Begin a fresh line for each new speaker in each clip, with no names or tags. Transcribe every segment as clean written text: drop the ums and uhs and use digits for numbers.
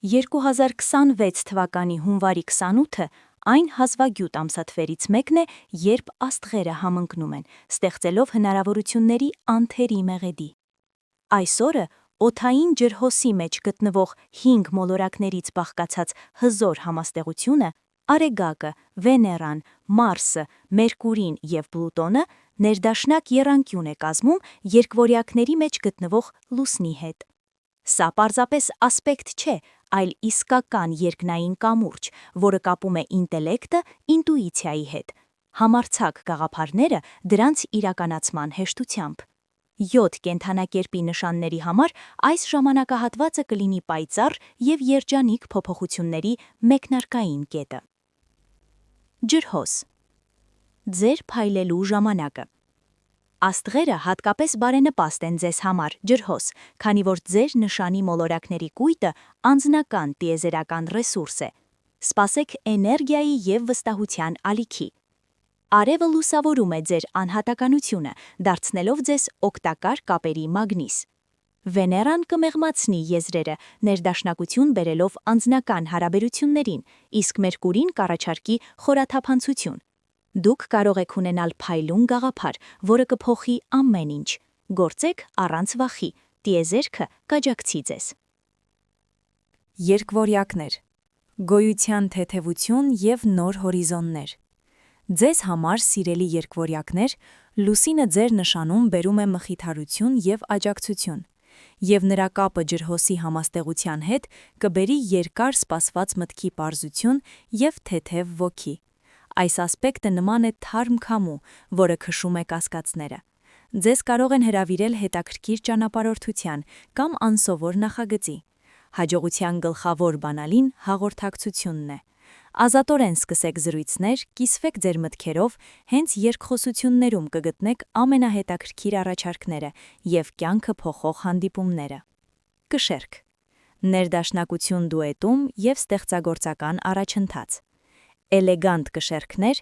2026 թվականի հունվարի 28-ը այն հազվագյուտ ամսաթվերից մեկն է, երբ աստղերը համընկնում են, ստեղծելով հնարավորությունների անթերի մեղեդի։ Այս օրը օդային ջրհոսի մեջ գտնվող 5 մոլորակներից բաղկացած հզոր համաստեղությունը, Արեգակը, Վեներան, Մարսը, Մերկուրին և Պլուտոնը ներդաշնակ եռանկյուն է կազմում երկվորյակների մեջ գտնվող լուսնի հետ։ Սա պարզապես ասպեկտ չէ, այլ իսկական երկնային կամուրջ, որը կապում է ինտելեկտը ինտուիցիայի հետ, համարձակ գաղափարները դրանց իրականացման հեշտությամբ։ 7 կենդանակերպի նշանների համար այս ժամանակահատվածը կլինի պայծառ և երջանիկ փոփոխությունների մեկնարկային կետը։ Ջրհոս։ Ձեր փայլելու ժամանակը։ Աստղերը հատկապես բարենպաստ են ձեզ համար, ջրհոս, քանի որ ձեր նշանի մոլորակների կույտը անձնական տիեզերական ռեսուրս է։ Սպասեք էներգիայի և վստահության ալիքի։ Արևը լուսավորում է ձեր անհատականությունը, դարձնելով ձեզ օգտակար կապերի մագնիս։ Վեներան կմեղմացնի եզրերը, ներդաշնակություն բերելով անձնական հարաբերություններին, իսկ Մերկուրին կառաջարկի խորաթափանցություն։ Դուք կարող եք ունենալ փայլուն գաղափար, որը կփոխի ամեն ինչ։ Գործեք առանց վախի, տիեզերքը կաջակցի ձեզ։ Երկվորյակներ։ Գոյության թեթևություն և նոր հորիզոններ։ Ձեզ համար, սիրելի երկվորյակներ, լուսինը ձեր նշանում բերում է մխիթարություն և աջակցություն, և նրա կապը ջրհոսի համաստեղության հետ կբերի երկար սպասված մտքի պարզություն և թեթև ոգի։ Այս ասպեկտը նման է թարմ քամու, որը քշում է կասկածները։ Ձեզ կարող են հրավիրել հետաքրքիր ճանապարհորդության կամ անսովոր նախագծի։ Հաջողության գլխավոր բանալին հաղորդակցությունն է։ Ազատորեն սկսեք զրույցներ, կիսվեք ձեր մտքերով, հենց երկխոսություններում կգտնեք ամենահետաքրքիր առաջարկները և կյանքը փոխող հանդիպումները։ Կշերք։ Ներդաշնակություն դուետում և ստեղծագործական առաջընթաց։ Էլեգանտ կշերքներ,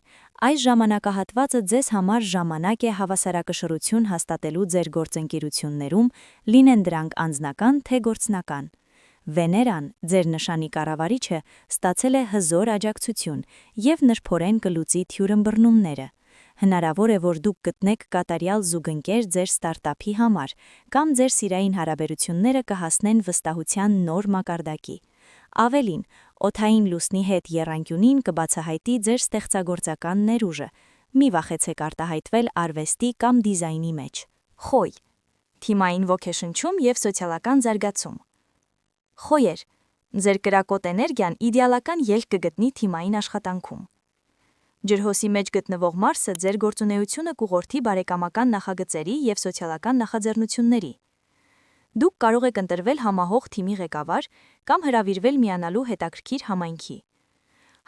այս ժամանակահատվածը ձեզ համար ժամանակ է հավասարակշռություն հաստատելու ձեր գործընկերություններում, լինեն դրանք անձնական թե գործնական։ Վեներան, ձեր նշանի կառավարիչը, ստացել է հզոր աջակցություն և նրբորեն կլուծի թյուրըմբռնումները։ Հնարավոր է, որ դուք գտնեք կատարյալ զուգընկեր ձեր ստարտափի համար, կամ ձեր սիրային հարաբերությունները կհասնեն վստահության նոր մակարդակի։ Ավելին, օդային լուսնի հետ եռանկյունին կբացահայտի ձեր ստեղծագործական ներուժը։ Մի վախեցեք արտահայտվել արվեստի կամ դիզայնի մեջ։ Խոյ։ Թիմային ոգեշնչում և սոցիալական զարգացում։ Խոյեր, ձեր կրակոտ էներգիան իդեալական ելք կգտնի թիմային աշխատանքում։ Ջրհոսի մեջ գտնվող Մարսը ձեր գործունեությունը կուղղորդի բարեկամական նախագծերի և սոցիալական նախաձեռնությունների։ Դուք կարող եք ընտրվել համահող թիմի ղեկավար կամ հրավիրվել միանալու հետաքրքիր համայնքի։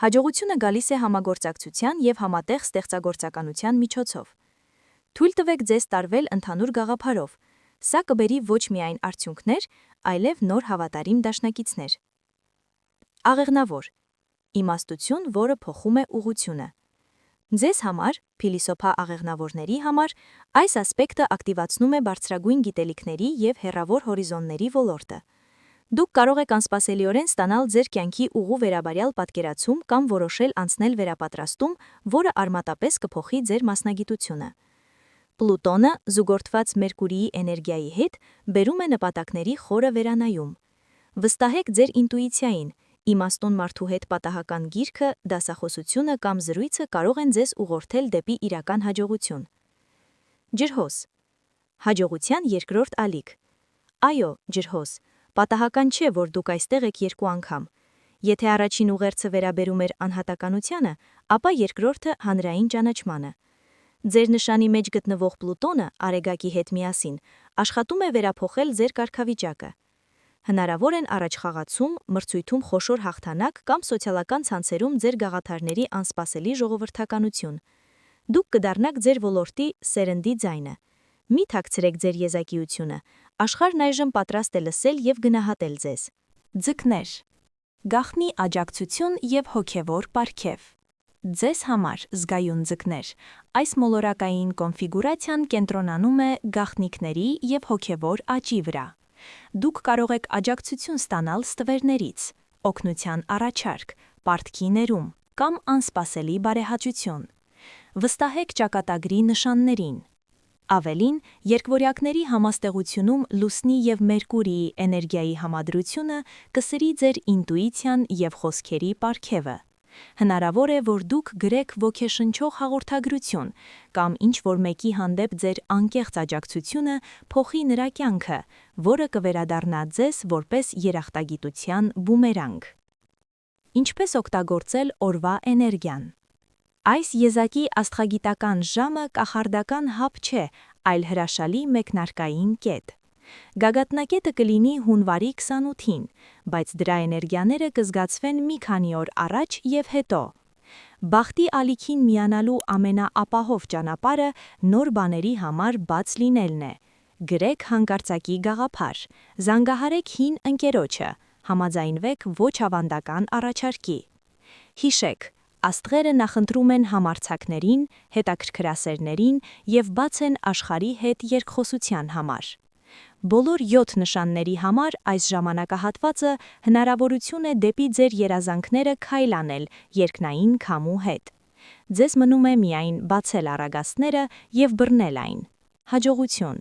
Հաջողությունը գալիս է համագործակցության և համատեղ ստեղծագործականության միջոցով։ Թույլ տվեք ձեզ տարվել ընդհանուր գաղափարով։ Սա կբերի ոչ միայն արդյունքներ, այլև նոր հավատարիմ դաշնակիցներ։ Աղեղնավոր։ Իմաստություն, որը փոխում է ուղղությունը։ Ձեզ համար, փիլիսոփա աղեղնավորների համար, այս ասպեկտը ակտիվացնում է բարձրագույն գիտելիքների և հեռավոր հորիզոնների ոլորտը։ Դուք կարող եք անսպասելիորեն ստանալ ձեր կյանքի ուղու վերաբերյալ պատկերացում կամ որոշել անցնել վերապատրաստում, որը արմատապես կփոխի ձեր մասնագիտությունը։ Պլուտոնը, զուգորդված Մերկուրիի էներգիայի հետ, բերում է նպատակների խորը վերանայում։ Վստահեք ձեր ինտուիցիային, իմաստուն մարդու հետ պատահական գիրքը, դասախոսությունը կամ զրույցը կարող են ձեզ ուղղորդել դեպի իրական հաջողություն։ Ջրհոս։ Հաջողության երկրորդ ալիք։ Այո, ջրհոս, պատահական չէ, որ դուք այստեղ եք երկու անգամ։ Եթե առաջին ուղերձը վերաբերում էր անհատականությանը, ապա երկրորդը հանրային ճանաչմանը։ Ձեր նշանի մեջ գտնվող Պլուտոնը, Արեգակի հետ միասին, աշխատում է վերափոխել ձեր կարգավիճակը։ Հնարավոր են առաջխաղացում, մրցույթում խոշոր հաղթանակ կամ սոցիալական ցանցերում ձեր գաղափարների անսպասելի ժողովրդականություն։ Դուք կդառնաք ձեր ոլորտի սերնդի ձայնը։ Մի թաքցրեք ձեր եզակիությունը, աշխարհն այժմ պատրաստ է լսել և գնահատել ձեզ։ Ձկներ։ Գաղտնի աջակցություն և հոգևոր պարգև։ Ձեզ համար, զգայուն ձկներ, այս մոլորակային կոնֆիգուրացիան կենտրոնանում է գաղտնիքների և հոգևոր աճի վրա։ Դուք կարող եք աջակցություն ստանալ ստվերներից, օգնության առաջարկ, պարտքի ներում կամ անսպասելի բարեհաճություն։ Վստահեք ճակատագրի նշաններին։ Ավելին, երկվորյակների համաստեղությունում Լուսնի և Մերկուրիի էներգիայի համադրությունը կսրի ձեր ինտուիցիան և խոսքերի պարգևը։ Հնարավոր է, որ դուք գրեք ոգեշնչող հաղորդագրություն կամ ինչ-որ մեկի հանդեպ ձեր անկեղծ աջակցությունը փոխի նրա կյանքը, որը կվերադառնա ձեզ որպես երախտագիտության բումերանգ։ Ինչպես օգտագործել օրվա էներգիան։ Այս եզակի աստղագիտական ժամը կախարդական հապ չէ, այլ հրաշալի մեկնարկային կետ։ Գագաթնակետը կլինի հունվարի 28-ին, բայց դրա էներգիաները կզգացվեն մի քանի օր առաջ և հետո։ Բախտի ալիքին միանալու ամենաապահով ճանապարհը նոր բաների համար բաց լինելն է։ Գրեք հանկարծակի գաղափար, զանգահարեք հին ընկերոջը, համաձայնվեք ոչ ավանդական առաջարկի։ Հիշեք, աստղերը նախընտրում են համարձակներին, հետաքրքրասերներին և բաց են աշխարհի հետ երկխոսության համար։ Բոլոր 7 նշանների համար այս ժամանակահատվածը հնարավորություն է դեպի ձեր երազանքները քայլ անել երկնային քամու հետ։ Ձեզ մնում է միայն բացել առագաստները և բռնել այն։ Հաջողություն։